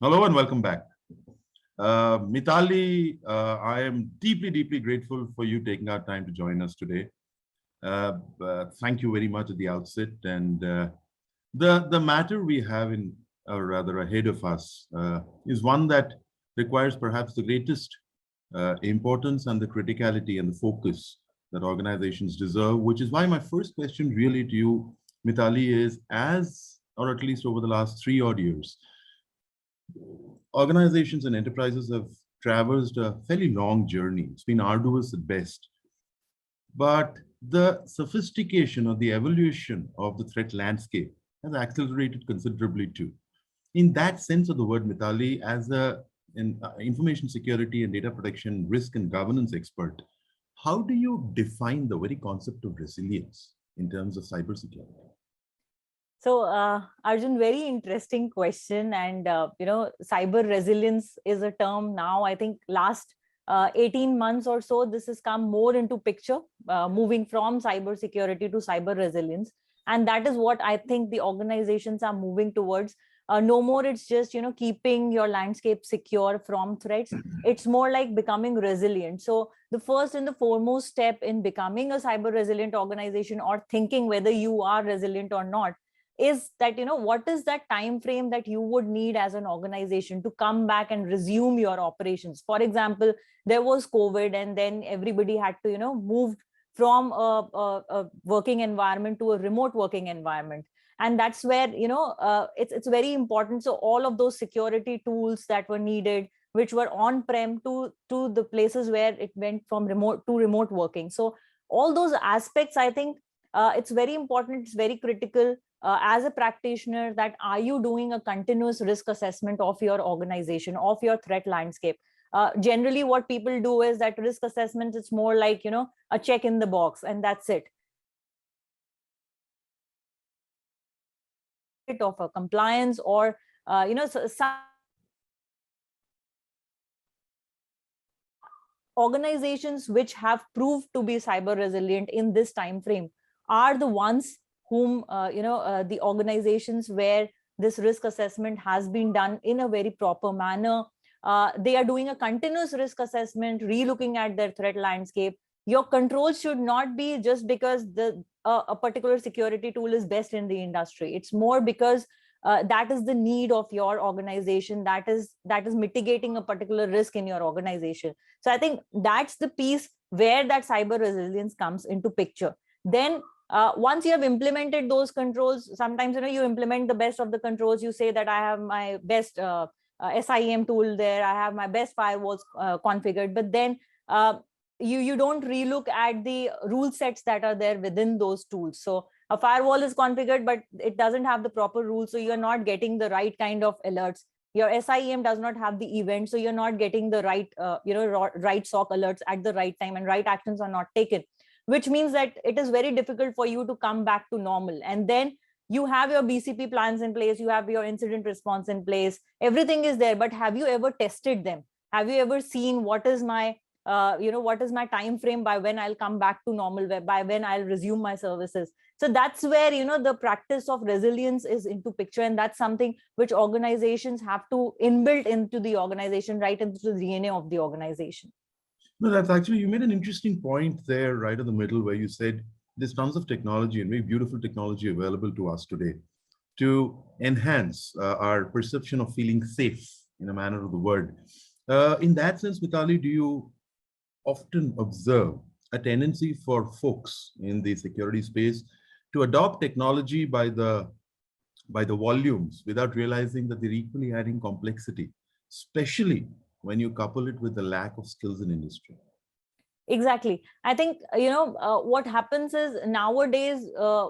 Hello and welcome back. Mitali, I am deeply, deeply grateful for you taking our time to join us today. Thank you very much at the outset. And the matter we have in, or rather ahead of us, is one that requires perhaps the greatest importance and the criticality and the focus that organizations deserve, which is why my first question really to you, Mitali, is or at least over the last 3 odd years, organizations and enterprises have traversed a fairly long journey. It's been arduous at best. But the sophistication or the evolution of the threat landscape has accelerated considerably too. In that sense of the word, Mitali, as an information security and data protection risk and governance expert, how do you define the very concept of resilience in terms of cybersecurity? So, Arjun, very interesting question. And, cyber resilience is a term now, I think last 18 months or so, this has come more into picture, moving from cyber security to cyber resilience. And that is what I think the organizations are moving towards. No more it's just, keeping your landscape secure from threats. It's more like becoming resilient. So the first and the foremost step in becoming a cyber resilient organization, or thinking whether you are resilient or not, is that what is that time frame that you would need as an organization to come back and resume your operations. For example, there was COVID, and then everybody had to move from a working environment to a remote working environment. And that's where it's very important. So all of those security tools that were needed, which were on prem, to the places where it went from remote to remote working. So all those aspects, I think it's very important, it's very critical as a practitioner, that are you doing a continuous risk assessment of your organization, of your threat landscape. Generally what people do is that risk assessment is more like a check in the box, and that's it. Of a compliance, or some organizations which have proved to be cyber resilient in this time frame are the ones whom the organizations where this risk assessment has been done in a very proper manner. They are doing a continuous risk assessment, re-looking at their threat landscape. Your controls should not be just because a particular security tool is best in the industry. It's more because that is the need of your organization, that is mitigating a particular risk in your organization. So I think that's the piece where that cyber resilience comes into picture. Then once you have implemented those controls, sometimes you implement the best of the controls. You say that I have my best SIEM tool there, I have my best firewalls configured, but then you don't relook at the rule sets that are there within those tools. So a firewall is configured, but it doesn't have the proper rules, so you're not getting the right kind of alerts. Your SIEM does not have the event, so you're not getting the right right SOC alerts at the right time, and right actions are not taken, which means that it is very difficult for you to come back to normal. And then you have your BCP plans in place, you have your incident response in place, everything is there, but have you ever tested them? Have you ever seen what is my what is my time frame by when I'll come back to normal, by when I'll resume my services? So that's where the practice of resilience is into picture, and that's something which organizations have to inbuilt into the organization, right into the DNA of the organization. No, that's actually, you made an interesting point there right in the middle where you said there's tons of technology and very beautiful technology available to us today to enhance our perception of feeling safe in a manner of the word. In that sense, Mitali, do you often observe a tendency for folks in the security space to adopt technology by the volumes without realizing that they're equally adding complexity, especially when you couple it with the lack of skills in industry? Exactly. I think what happens is nowadays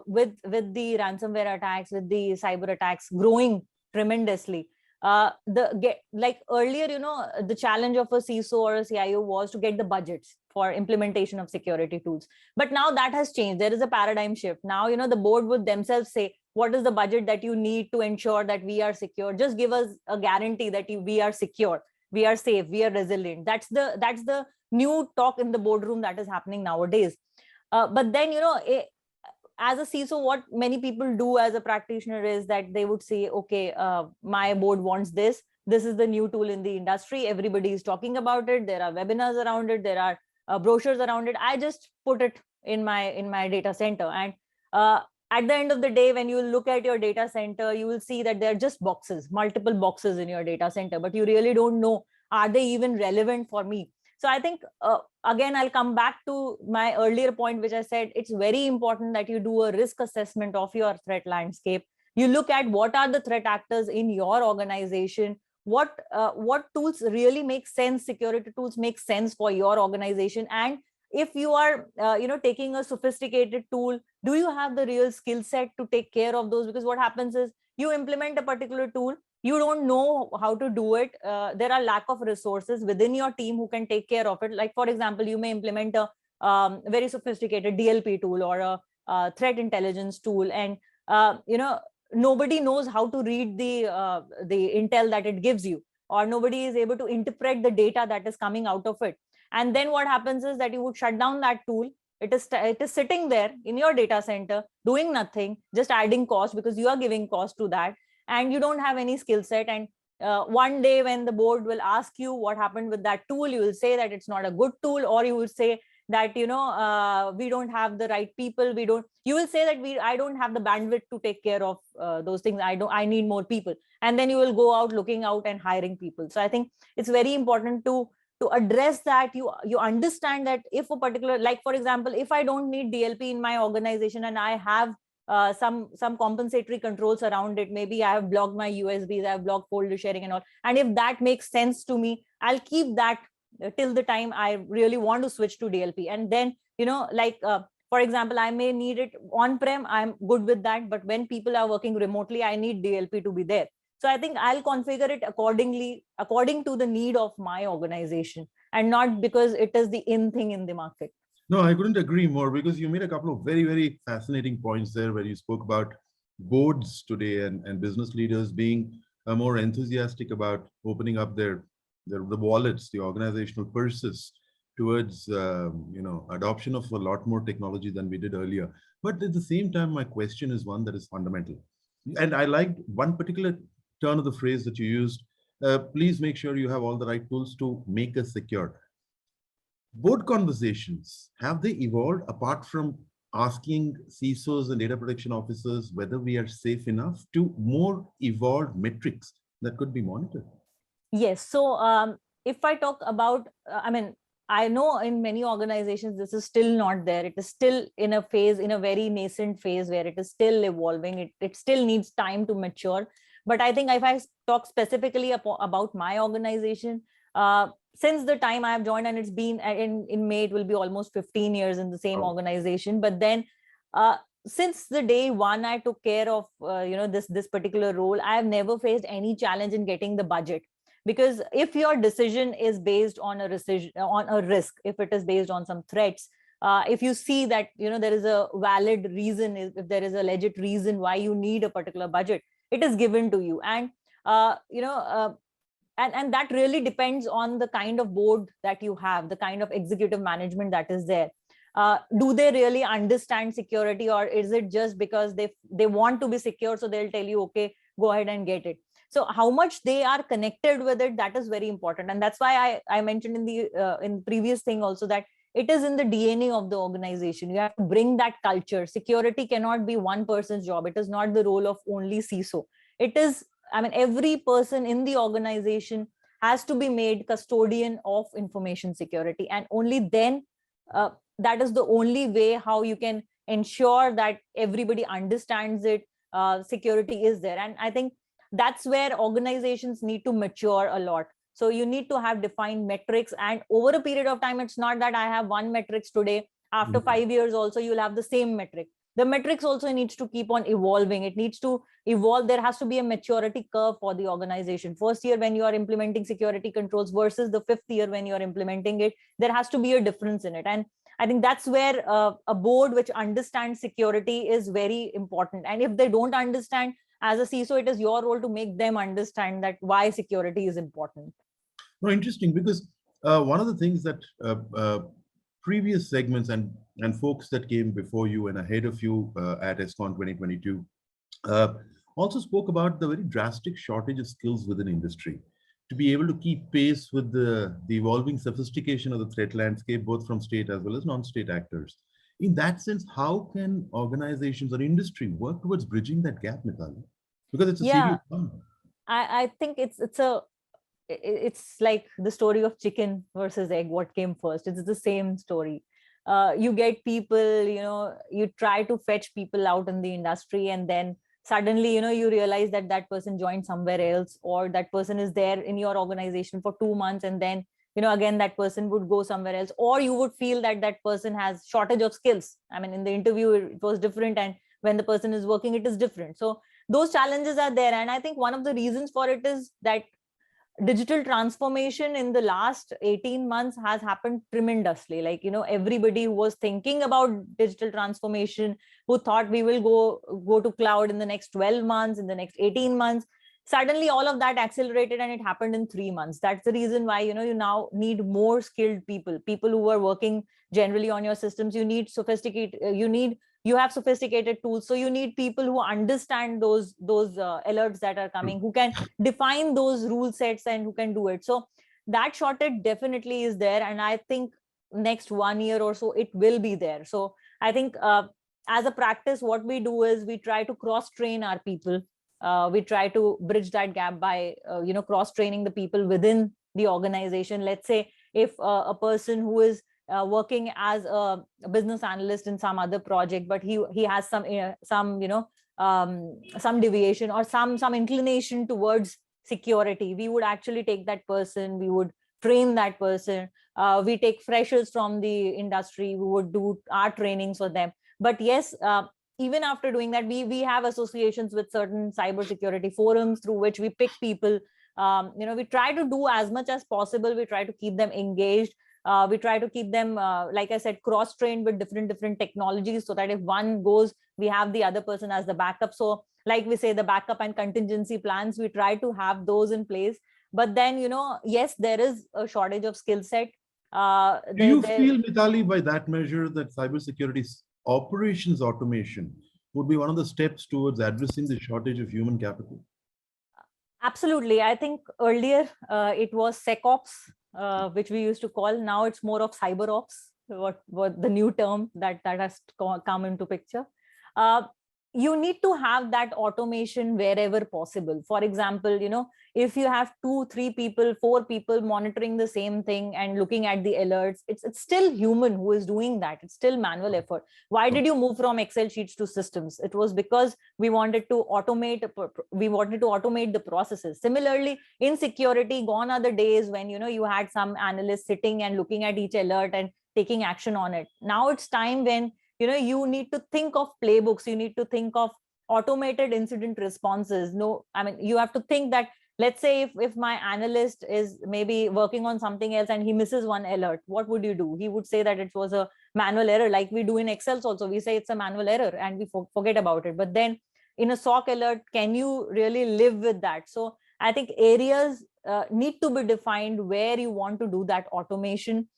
with the ransomware attacks, with the cyber attacks growing tremendously, like earlier, the challenge of a CISO or a CIO was to get the budgets for implementation of security tools. But now that has changed. There is a paradigm shift. Now, the board would themselves say, what is the budget that you need to ensure that we are secure? Just give us a guarantee that we are secure, we are safe, we are resilient. That's the new talk in the boardroom that is happening nowadays. But then, as a CISO, what many people do as a practitioner is that they would say, okay, my board wants this, this is the new tool in the industry. Everybody is talking about it. There are webinars around it. There are brochures around it. I just put it in my data center. And at the end of the day, when you look at your data center, you will see that there are just boxes, multiple boxes in your data center, but you really don't know, are they even relevant for me? So I think, again, I'll come back to my earlier point, which I said, it's very important that you do a risk assessment of your threat landscape. You look at what are the threat actors in your organization, what tools really make sense, security tools make sense for your organization. And if you are taking a sophisticated tool, do you have the real skill set to take care of those? Because what happens is, you implement a particular tool, you don't know how to do it. There are lack of resources within your team who can take care of it. Like, for example, you may implement a very sophisticated DLP tool or a threat intelligence tool, and nobody knows how to read the intel that it gives you, or nobody is able to interpret the data that is coming out of it. And then what happens is that you would shut down that tool. It is sitting there in your data center doing nothing, just adding cost, because you are giving cost to that, and you don't have any skill set. And one day when the board will ask you what happened with that tool, you will say that it's not a good tool, or you will say that we don't have the right people, you will say that I don't have the bandwidth to take care of those things, I need more people. And then you will go out looking out and hiring people. So I think it's very important to address that. You understand that if a particular, like for example, if I don't need DLP in my organization and I have some compensatory controls around it, maybe I have blocked my USBs, I have blocked folder sharing and all, and if that makes sense to me, I'll keep that till the time I really want to switch to DLP. And then for example, I may need it on-prem, I'm good with that, but when people are working remotely, I need DLP to be there. So I think I'll configure it according to the need of my organization, and not because it is the in thing in the market. No, I couldn't agree more, because you made a couple of very, very fascinating points there where you spoke about boards today and business leaders being more enthusiastic about opening up the wallets, the organizational purses towards adoption of a lot more technology than we did earlier. But at the same time, my question is one that is fundamental. And I liked one particular turn of the phrase that you used. Please make sure you have all the right tools to make us secure. Board conversations, have they evolved apart from asking CISOs and data protection officers whether we are safe enough, to more evolved metrics that could be monitored? Yes. So if I talk about, I know in many organizations, this is still not there. It is still in a very nascent phase where it is still evolving. It still needs time to mature. But I think if I talk specifically about my organization, since the time I have joined, and it's been in May, it will be almost 15 years in the same organization. But then since the day one I took care of this particular role, I have never faced any challenge in getting the budget. Because if your decision is based on a risk, if it is based on some threats, if you see that there is a valid reason, if there is a legit reason why you need a particular budget, it is given to you. And and that really depends on the kind of board that you have, the kind of executive management that is there. Do they really understand security, or is it just because they want to be secure, so they'll tell you, okay, go ahead and get it? So how much they are connected with it, that is very important. And that's why I mentioned in the previous thing also, that it is in the DNA of the organization. You have to bring that culture. Security cannot be one person's job. It is not the role of only CISO. It is, every person in the organization has to be made custodian of information security. And only then, that is the only way how you can ensure that everybody understands it. Security is there. And I think that's where organizations need to mature a lot. So you need to have defined metrics, and over a period of time, it's not that I have one metrics today. After 5 years also, you'll have the same metric. The metrics also needs to keep on evolving. It needs to evolve. There has to be a maturity curve for the organization. First year when you are implementing security controls versus the 5th year when you're implementing it, there has to be a difference in it. And I think that's where a board which understands security is very important. And if they don't understand, as a CISO, it is your role to make them understand that why security is important. No, interesting, because one of the things that previous segments and folks that came before you and ahead of you at ESCON 2022 also spoke about the very drastic shortage of skills within industry. to be able to keep pace with the evolving sophistication of the threat landscape, both from state as well as non-state actors. In that sense, how can organizations or industry work towards bridging that gap, Mithali? Because it's a Yeah, serious problem. I think it's like the story of chicken versus egg. What came first? It's the same story. You get people, you try to fetch people out in the industry, and then suddenly, you realize that that person joined somewhere else, or that person is there in your organization for 2 months, and then, again, that person would go somewhere else, or you would feel that that person has shortage of skills. I mean, in the interview, it was different, and when the person is working, it is different. So those challenges are there. And I think one of the reasons for it is that digital transformation in the last 18 months has happened tremendously. Like, everybody who was thinking about digital transformation, who thought we will go to cloud in the next 12 months, in the next 18 months, suddenly all of that accelerated, and it happened in 3 months. That's the reason why, you now need more skilled people who are working generally on your systems. You need sophisticated, you have sophisticated tools, so you need people who understand those alerts that are coming, who can define those rule sets, and who can do it. So that shortage definitely is there, and I think next 1 year or so it will be there. So I think, as a practice, what we do is we try to cross train our people. We try to bridge that gap by cross training the people within the organization. Let's say if a person who is working as a business analyst in some other project, but he has some deviation or some inclination towards security, we would actually take that person, we would train that person. We take freshers from the industry, we would do our trainings for them. But yes, even after doing that, we have associations with certain cybersecurity forums through which we pick people. We try to do as much as possible. We try to keep them engaged. We try to keep them, like I said, cross-trained with different technologies, so that if one goes, we have the other person as the backup. So like we say, the backup and contingency plans, we try to have those in place. But then, yes, there is a shortage of skill set. Do you feel, Mithali, by that measure, that cybersecurity operations automation would be one of the steps towards addressing the shortage of human capital? Absolutely. I think earlier it was SecOps, which we used to call. Now it's more of CyberOps, what the new term that has come into picture. You need to have that automation wherever possible. For example, if you have 2, 3 people, 4 people monitoring the same thing and looking at the alerts, it's still human who is doing that. It's still manual effort. Why did you move from Excel sheets to systems? It was because we wanted to automate the processes. Similarly, in security, gone are the days when you had some analyst sitting and looking at each alert and taking action on it. Now it's time when you need to think of playbooks, you need to think of automated incident responses. You have to think that, let's say if my analyst is maybe working on something else and he misses one alert, what would you do? He would say that it was a manual error, like we do in Excel also. We say it's a manual error and we forget about it. But then in a SOC alert, can you really live with that? So I think areas need to be defined where you want to do that automation.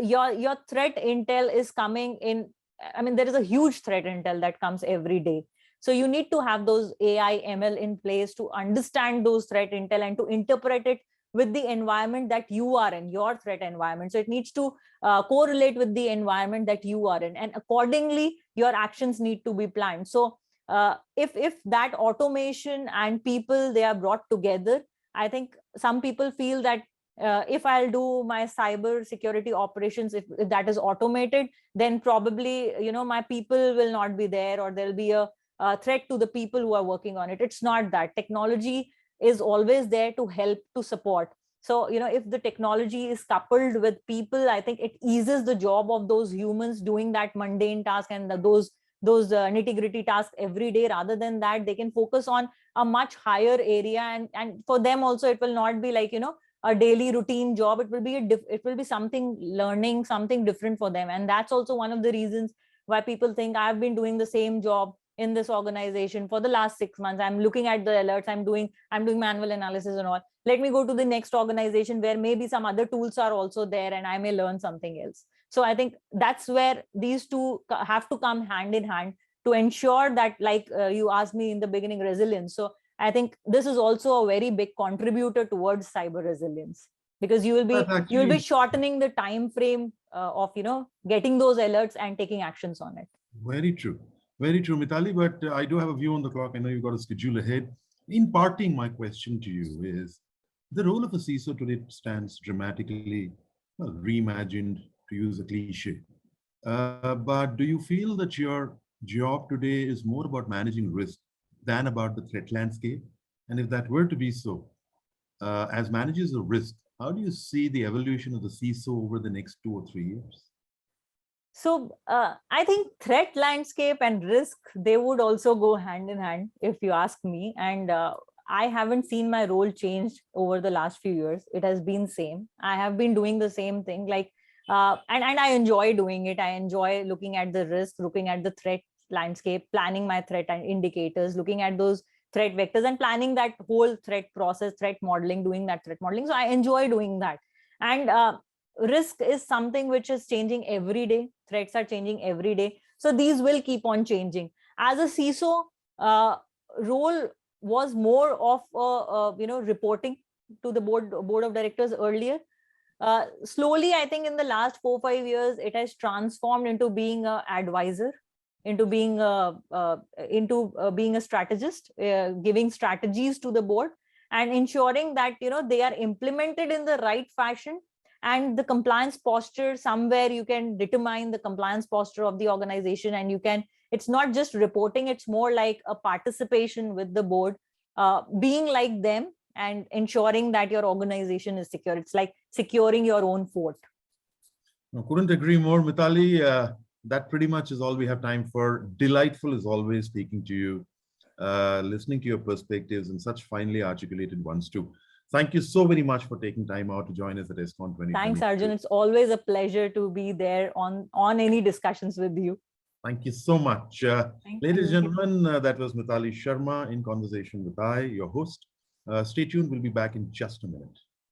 Your threat intel is coming in. I mean, there is a huge threat intel that comes every day. So you need to have those AI ML in place to understand those threat intel and to interpret it with the environment that you are in, your threat environment. So it needs to correlate with the environment that you are in, and accordingly your actions need to be planned. So if that automation and people, they are brought together, I think some people feel that if I'll do my cyber security operations, if that is automated, then probably my people will not be there, or there'll be a threat to the people who are working on it. It's not that. Technology is always there to help, to support. So if the technology is coupled with people, I think it eases the job of those humans doing that mundane task and those nitty-gritty tasks every day. Rather than that, they can focus on a much higher area, and for them also, it will not be like a daily routine job. It will be something learning, something different for them. And that's also one of the reasons why people think, I've been doing the same job in this organization for the last 6 months. I'm looking at the alerts, I'm doing manual analysis and all. Let me go to the next organization where maybe some other tools are also there and I may learn something else. So I think that's where these two have to come hand in hand to ensure that, like you asked me in the beginning, resilience. So I think this is also a very big contributor towards cyber resilience, because you will be shortening the time frame of getting those alerts and taking actions on it. Very true. Very true, Mitali. But I do have a view on the clock. I know you've got a schedule ahead. In parting, my question to you is, the role of a CISO today stands dramatically, well, reimagined, to use a cliche. But do you feel that your job today is more about managing risk than about the threat landscape? And if that were to be so, as managers of risk, how do you see the evolution of the CISO over the next 2 or 3 years? So I think threat landscape and risk, they would also go hand in hand, if you ask me. And I haven't seen my role changed over the last few years. It has been same. I have been doing the same thing, like, and I enjoy doing it. I enjoy looking at the risk, looking at the threat landscape, planning my threat and indicators, looking at those threat vectors and planning that whole threat process, threat modeling, doing that threat modeling. So I enjoy doing that. And risk is something which is changing every day. Threats are changing every day. So these will keep on changing. As a CISO, role was more of reporting to the board of directors earlier. Slowly, I think in the last 4-5 years, it has transformed into being an advisor, into being being a strategist, giving strategies to the board and ensuring that they are implemented in the right fashion. And the compliance posture, somewhere you can determine the compliance posture of the organization, and it's not just reporting, it's more like a participation with the board, being like them and ensuring that your organization is secure. It's like securing your own fort. No, couldn't agree more, Mitali. That pretty much is all we have time for. Delightful as always speaking to you, listening to your perspectives, and such finely articulated ones too. Thank you so very much for taking time out to join us at ESCON 2022. Thanks, Arjun. It's always a pleasure to be there on any discussions with you. Thank you so much. Ladies and gentlemen, that was Mitali Sharma in conversation with your host. Stay tuned. We'll be back in just a minute.